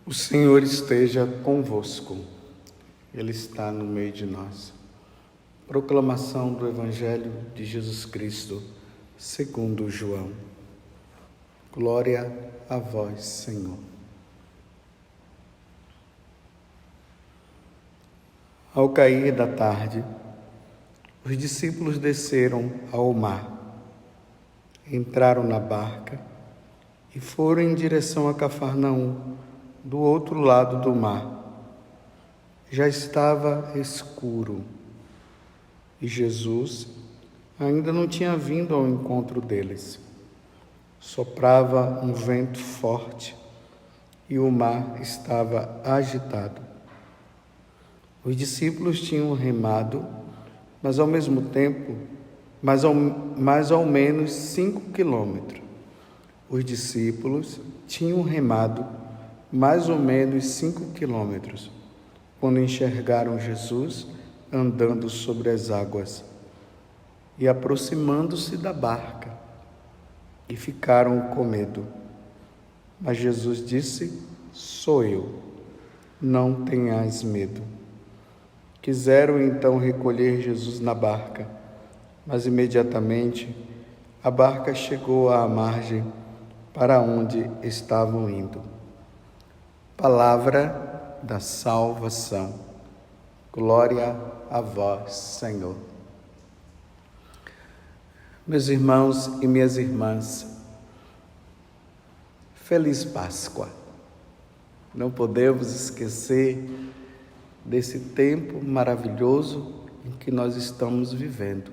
O Senhor esteja convosco, Ele está no meio de nós. Proclamação do Evangelho de Jesus Cristo, segundo João. Glória a vós, Senhor. Ao cair da tarde, os discípulos desceram ao mar, entraram na barca e foram em direção a Cafarnaum, do outro lado do mar. Já estava escuro e Jesus ainda não tinha vindo ao encontro deles. Soprava um vento forte e o mar estava agitado. Os discípulos tinham remado, mas ao mesmo tempo, mais ou menos 5 quilômetros. Os discípulos tinham remado mais ou menos 5 quilômetros, quando enxergaram Jesus andando sobre as águas e aproximando-se da barca, e ficaram com medo. Mas Jesus disse: "Sou eu, não tenhais medo." Quiseram então recolher Jesus na barca, mas imediatamente a barca chegou à margem para onde estavam indo. Palavra da salvação. Glória a vós, Senhor. Meus irmãos e minhas irmãs, feliz Páscoa. Não podemos esquecer desse tempo maravilhoso em que nós estamos vivendo.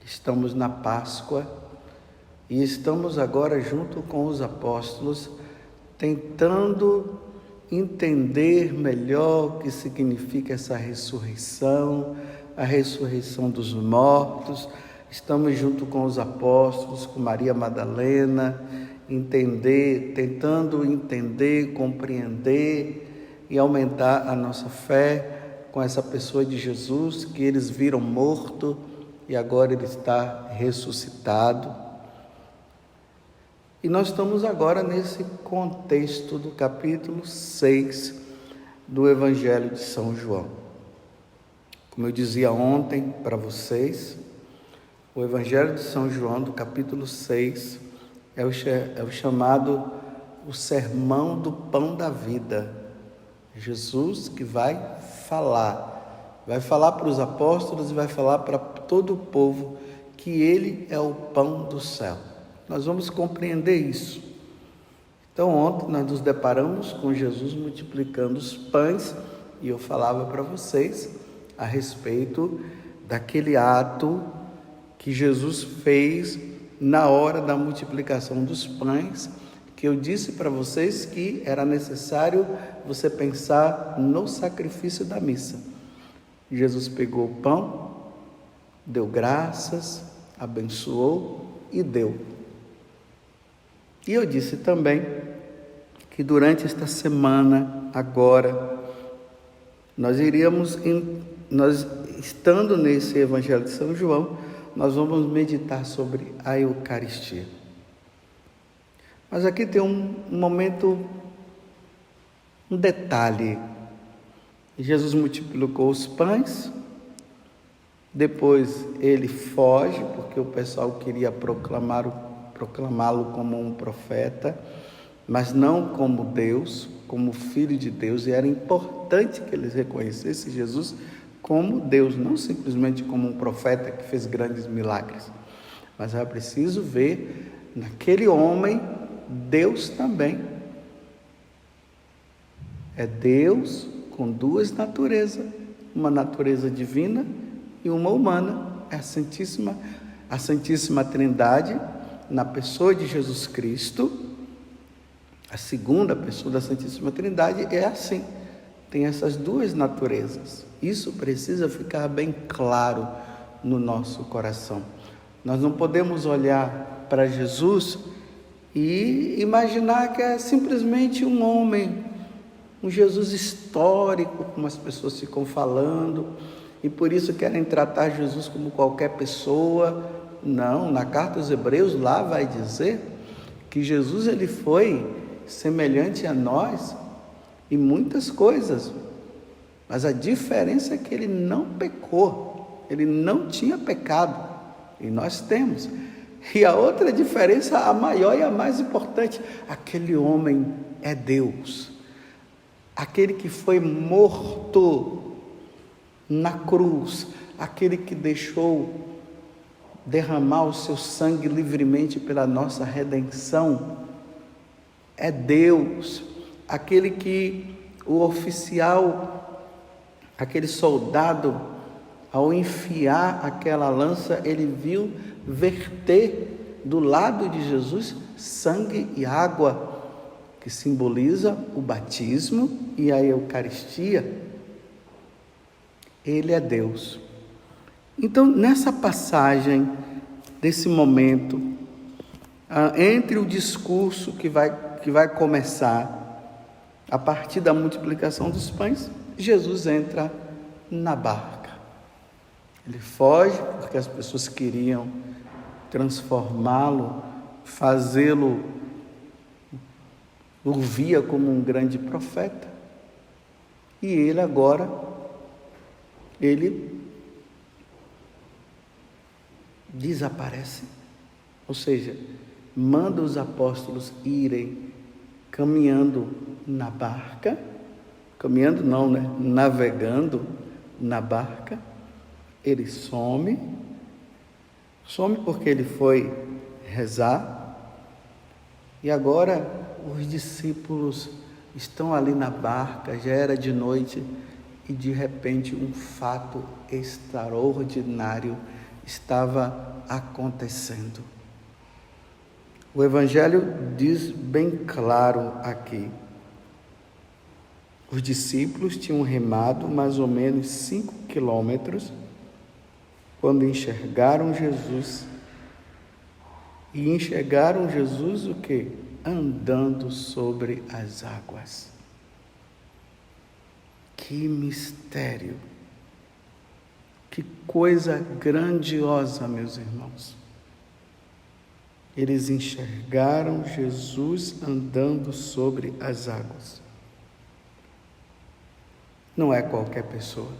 Estamos na Páscoa e estamos agora junto com os apóstolos tentando entender melhor o que significa essa ressurreição, a ressurreição dos mortos. Estamos junto com os apóstolos, com Maria Madalena, tentando entender, compreender e aumentar a nossa fé com essa pessoa de Jesus que eles viram morto e agora ele está ressuscitado. E nós estamos agora nesse contexto do capítulo 6 do Evangelho de São João. Como eu dizia ontem para vocês, o Evangelho de São João, do capítulo 6, é o chamado o Sermão do Pão da Vida. Jesus que vai falar para os apóstolos e vai falar para todo o povo que Ele é o pão do céu. Nós vamos compreender isso. Então, ontem nós nos deparamos com Jesus multiplicando os pães e eu falava para vocês a respeito daquele ato que Jesus fez na hora da multiplicação dos pães, que eu disse para vocês que era necessário você pensar no sacrifício da missa. Jesus pegou o pão, deu graças, abençoou e deu. E eu disse também que durante esta semana, agora, nós estando nesse Evangelho de São João, nós vamos meditar sobre a Eucaristia. Mas aqui tem um momento, um detalhe. Jesus multiplicou os pães, depois ele foge, porque o pessoal queria proclamá-lo como um profeta, mas não como Deus, como Filho de Deus, e era importante que eles reconhecessem Jesus como Deus, não simplesmente como um profeta que fez grandes milagres, mas era preciso ver naquele homem Deus também. É Deus com duas naturezas, uma natureza divina e uma humana, é a Santíssima Trindade, na pessoa de Jesus Cristo. A segunda pessoa da Santíssima Trindade é assim, tem essas duas naturezas. Isso precisa ficar bem claro no nosso coração. Nós não podemos olhar para Jesus e imaginar que é simplesmente um homem, um Jesus histórico, como as pessoas ficam falando, e por isso querem tratar Jesus como qualquer pessoa. Não, na carta aos Hebreus lá vai dizer que Jesus ele foi semelhante a nós em muitas coisas, mas a diferença é que ele não pecou, ele não tinha pecado, e nós temos. E a outra diferença, a maior e a mais importante, aquele homem é Deus, aquele que foi morto na cruz, aquele que deixou derramar o seu sangue livremente pela nossa redenção, é Deus, aquele que o oficial, aquele soldado, ao enfiar aquela lança, ele viu verter do lado de Jesus sangue e água, que simboliza o batismo e a Eucaristia. Ele é Deus. Então, nessa passagem, desse momento, entre o discurso que vai começar a partir da multiplicação dos pães, Jesus entra na barca. Ele foge porque as pessoas queriam transformá-lo, fazê-lo, o via como um grande profeta. E ele agora, ele desaparece, ou seja, manda os apóstolos irem caminhando na barca, navegando na barca. Ele some porque ele foi rezar, e agora os discípulos estão ali na barca, já era de noite, e de repente um fato extraordinário estava acontecendo. O Evangelho diz bem claro aqui. Os discípulos tinham remado mais ou menos 5 quilômetros quando enxergaram Jesus. E enxergaram Jesus o quê? Andando sobre as águas. Que mistério! Que coisa grandiosa, meus irmãos. Eles enxergaram Jesus andando sobre as águas. Não é qualquer pessoa.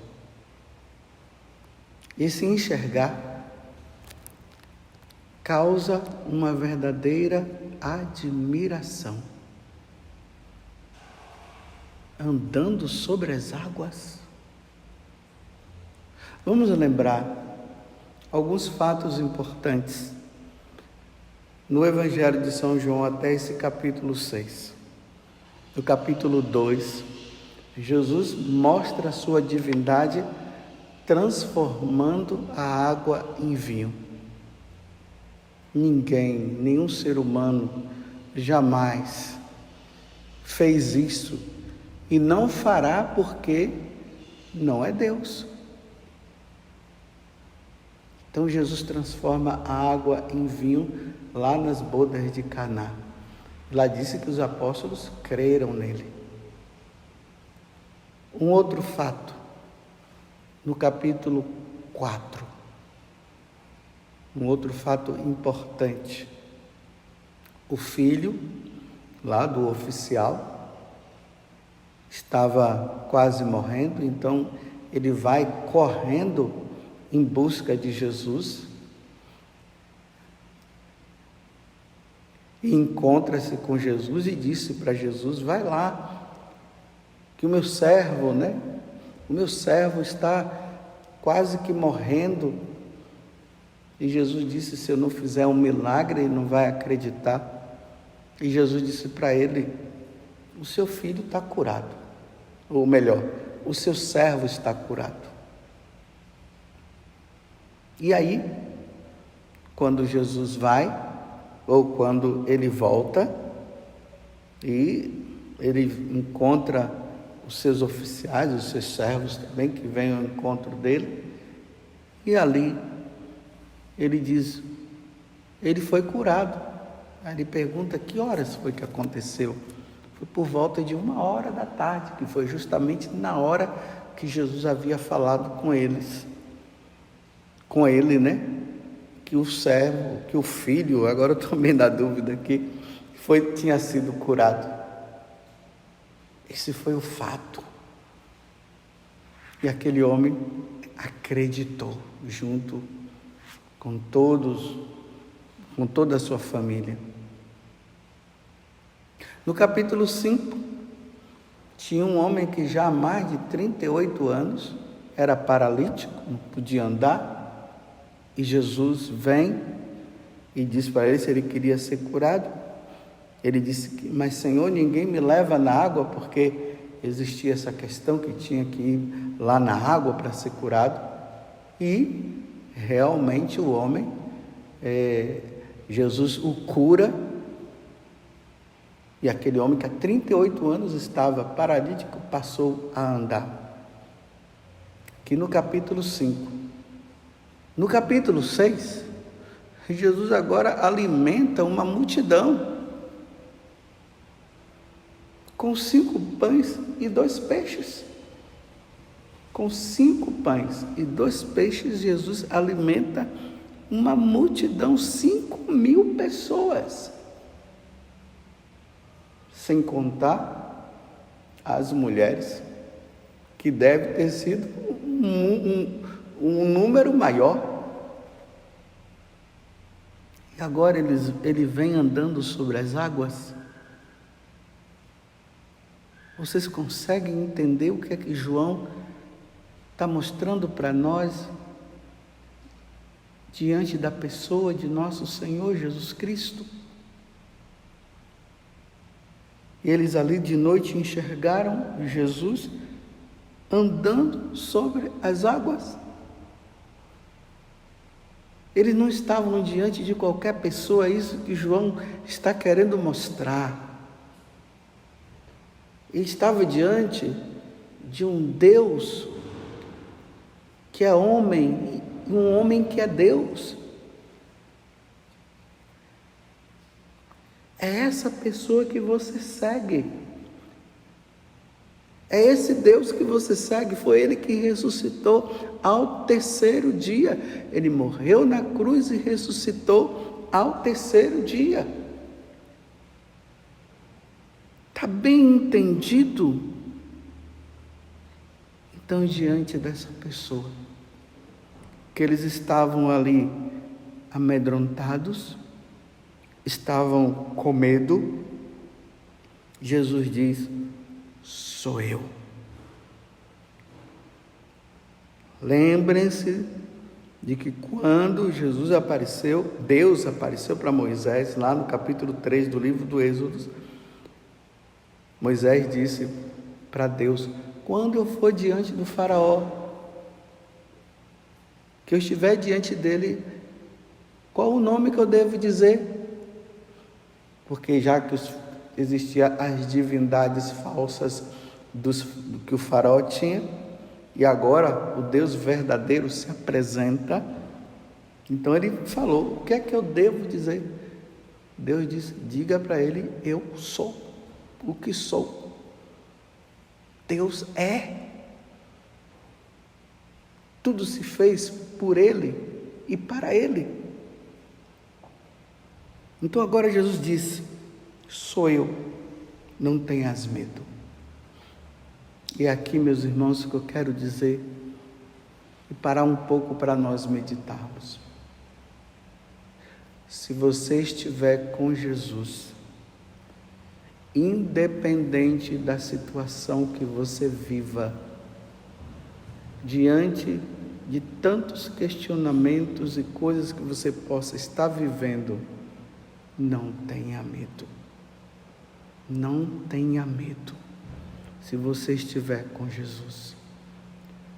Esse enxergar causa uma verdadeira admiração. Andando sobre as águas. Vamos lembrar alguns fatos importantes no Evangelho de São João até esse capítulo 6. No capítulo 2, Jesus mostra a sua divindade transformando a água em vinho. Nenhum ser humano jamais fez isso e não fará porque não é Deus. Então Jesus transforma a água em vinho lá nas bodas de Caná. Lá disse que os apóstolos creram nele. Um outro fato, no capítulo 4, um outro fato importante. O filho, lá do oficial, estava quase morrendo, então ele vai correndo em busca de Jesus e encontra-se com Jesus e disse para Jesus: vai lá, que o meu servo, o meu servo está quase que morrendo. E Jesus disse: se eu não fizer um milagre, ele não vai acreditar. E Jesus disse para ele: o seu filho está curado, ou melhor, o seu servo está curado. E aí, quando Jesus vai, ou quando ele volta, e ele encontra os seus oficiais, os seus servos também, que vêm ao encontro dele, e ali ele diz, ele foi curado. Aí ele pergunta, que horas foi que aconteceu? Foi por volta de 1h da tarde, que foi justamente na hora que Jesus havia falado com eles. Com ele, que o servo, que o filho, agora eu estou meio na dúvida aqui, tinha sido curado. Esse foi o fato. E aquele homem acreditou junto com toda a sua família. No capítulo 5, tinha um homem que já há mais de 38 anos era paralítico, não podia andar, e Jesus vem e diz para ele se ele queria ser curado. Ele disse: mas Senhor, ninguém me leva na água, porque existia essa questão que tinha que ir lá na água para ser curado. E realmente o homem, Jesus o cura, e aquele homem que há 38 anos estava paralítico passou a andar. Aqui no capítulo 5. No capítulo 6, Jesus agora alimenta uma multidão com 5 pães e 2 peixes. Com 5 pães e 2 peixes, Jesus alimenta uma multidão, 5.000 pessoas. Sem contar as mulheres, que deve ter sido um número maior. E agora ele vem andando sobre as águas. Vocês conseguem entender o que é que João está mostrando para nós diante da pessoa de nosso Senhor Jesus Cristo? Eles ali de noite enxergaram Jesus andando sobre as águas. Eles não estavam diante de qualquer pessoa, é isso que João está querendo mostrar. Ele estava diante de um Deus que é homem, e um homem que é Deus. É essa pessoa que você segue. É esse Deus que você segue. Foi Ele que ressuscitou ao 3º dia. Ele morreu na cruz e ressuscitou ao 3º dia. Está bem entendido? Então, diante dessa pessoa, que eles estavam ali amedrontados, estavam com medo, Jesus diz: sou eu. Lembrem-se de que quando Jesus apareceu, Deus apareceu para Moisés, lá no capítulo 3 do livro do Êxodo, Moisés disse para Deus: quando eu for diante do faraó, que eu estiver diante dele, qual o nome que eu devo dizer? Porque já que existiam as divindades falsas do que o faraó tinha, e agora o Deus verdadeiro se apresenta, então ele falou: o que é que eu devo dizer? Deus disse: diga para ele: eu sou o que sou. Deus é. Tudo se fez por Ele e para Ele. Então agora Jesus disse: sou eu, não tenhas medo. E aqui, meus irmãos, o que eu quero dizer e parar um pouco para nós meditarmos. Se você estiver com Jesus, independente da situação que você viva, diante de tantos questionamentos e coisas que você possa estar vivendo, não tenha medo. Não tenha medo. Se você estiver com Jesus,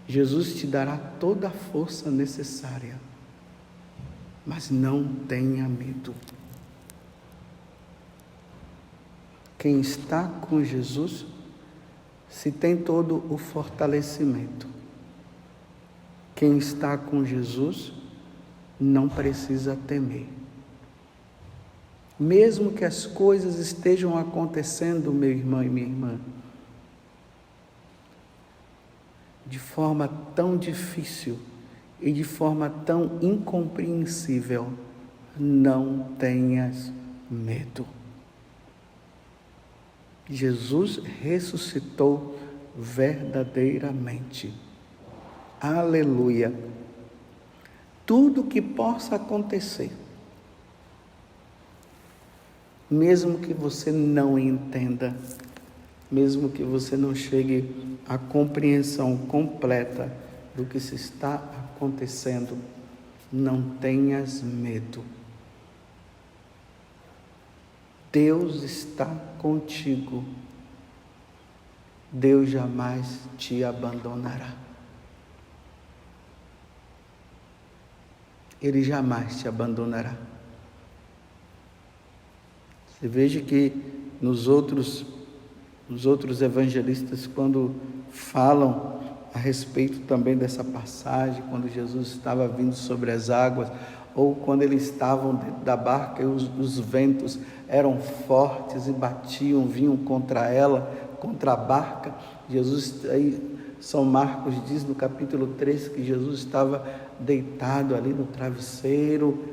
Jesus te dará toda a força necessária, mas não tenha medo. Quem está com Jesus, se tem todo o fortalecimento. Quem está com Jesus, não precisa temer. Mesmo que as coisas estejam acontecendo, meu irmão e minha irmã, de forma tão difícil e de forma tão incompreensível, não tenhas medo. Jesus ressuscitou verdadeiramente. Aleluia! Tudo que possa acontecer, mesmo que você não entenda, mesmo que você não chegue à compreensão completa do que se está acontecendo, não tenhas medo. Deus está contigo. Deus jamais te abandonará. Ele jamais te abandonará. Você veja que nos outros evangelistas, quando falam a respeito também dessa passagem, quando Jesus estava vindo sobre as águas, ou quando eles estavam dentro da barca e os ventos eram fortes e batiam, vinham contra ela, contra a barca. Jesus, aí São Marcos diz no capítulo 3 que Jesus estava deitado ali no travesseiro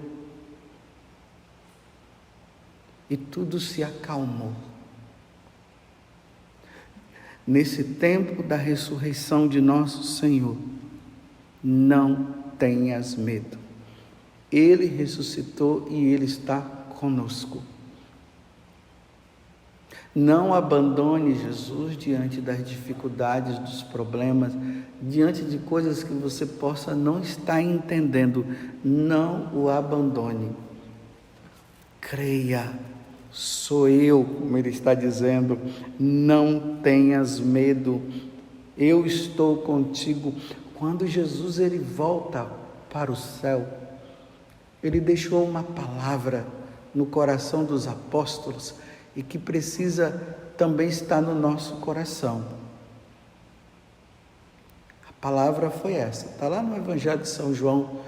e tudo se acalmou. Nesse tempo da ressurreição de nosso Senhor, não tenhas medo. Ele ressuscitou e Ele está conosco. Não abandone Jesus diante das dificuldades, dos problemas, diante de coisas que você possa não estar entendendo. Não o abandone. Creia. Sou eu, como ele está dizendo, não tenhas medo, eu estou contigo. Quando Jesus ele volta para o céu, ele deixou uma palavra no coração dos apóstolos e que precisa também estar no nosso coração. A palavra foi essa, está lá no Evangelho de São João,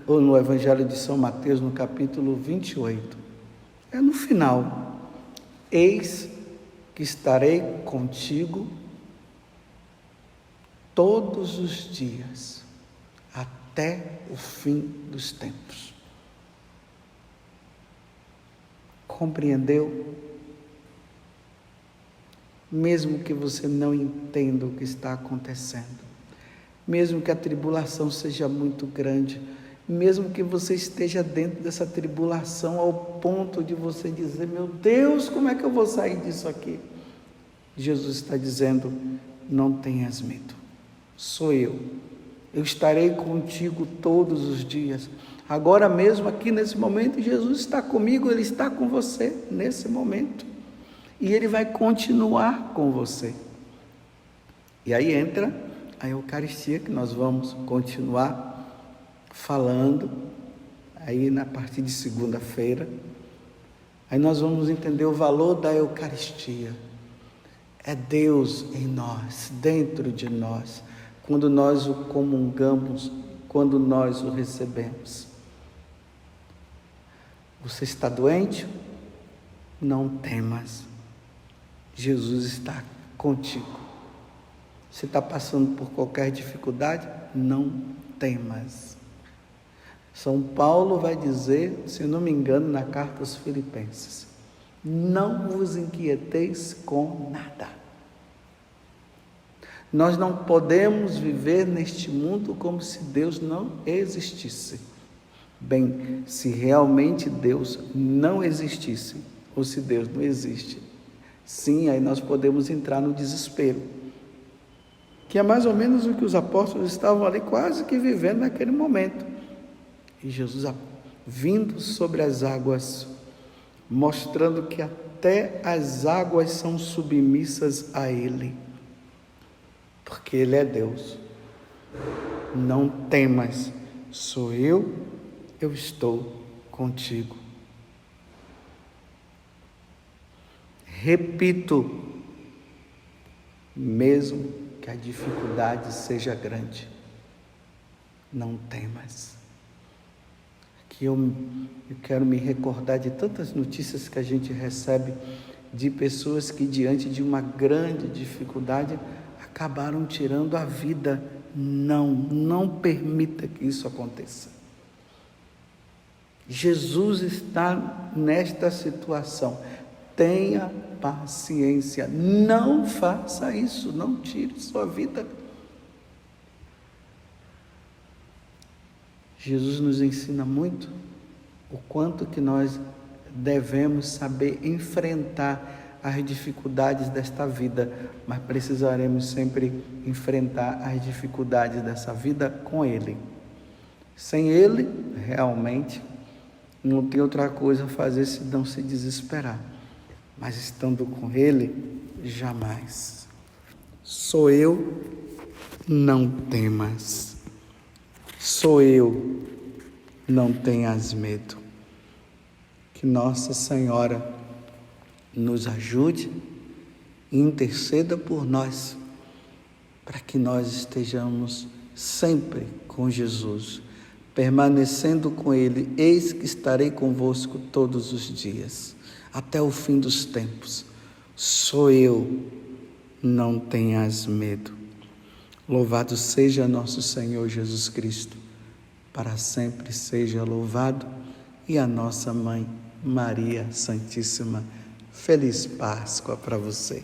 ou no Evangelho de São Mateus, no capítulo 28. É no final: eis que estarei contigo todos os dias, até o fim dos tempos. Compreendeu? Mesmo que você não entenda o que está acontecendo, mesmo que a tribulação seja muito grande, mesmo que você esteja dentro dessa tribulação ao ponto de você dizer: meu Deus, como é que eu vou sair disso aqui? Jesus está dizendo: não tenhas medo, sou eu estarei contigo todos os dias. Agora mesmo aqui nesse momento, Jesus está comigo, Ele está com você nesse momento, e Ele vai continuar com você. E aí entra a Eucaristia, que nós vamos continuar falando aí na partir de segunda-feira. Aí nós vamos entender o valor da Eucaristia. É Deus em nós, dentro de nós, quando nós o comungamos, quando nós o recebemos. Você está doente? Não temas, Jesus está contigo. Você está passando por qualquer dificuldade? Não temas. São Paulo vai dizer, se não me engano, na carta aos Filipenses: não vos inquieteis com nada. Nós não podemos viver neste mundo como se Deus não existisse. Bem, se realmente Deus não existisse, ou se Deus não existe, sim, aí nós podemos entrar no desespero, que é mais ou menos o que os apóstolos estavam ali quase que vivendo naquele momento. E Jesus vindo sobre as águas, mostrando que até as águas são submissas a Ele, porque Ele é Deus. Não temas, sou eu estou contigo. Repito, mesmo que a dificuldade seja grande, não temas. Que eu quero me recordar de tantas notícias que a gente recebe de pessoas que diante de uma grande dificuldade acabaram tirando a vida. Não permita que isso aconteça. Jesus está nesta situação. Tenha paciência. Não faça isso. Não tire sua vida. Jesus nos ensina muito o quanto que nós devemos saber enfrentar as dificuldades desta vida, mas precisaremos sempre enfrentar as dificuldades dessa vida com Ele. Sem Ele, realmente, não tem outra coisa a fazer senão se desesperar. Mas estando com Ele, jamais. Sou eu, não temas. Sou eu, não tenhas medo. Que Nossa Senhora nos ajude e interceda por nós, para que nós estejamos sempre com Jesus, permanecendo com Ele. Eis que estarei convosco todos os dias, até o fim dos tempos. Sou eu, não tenhas medo. Louvado seja nosso Senhor Jesus Cristo, para sempre seja louvado, e a nossa Mãe Maria Santíssima. Feliz Páscoa para você.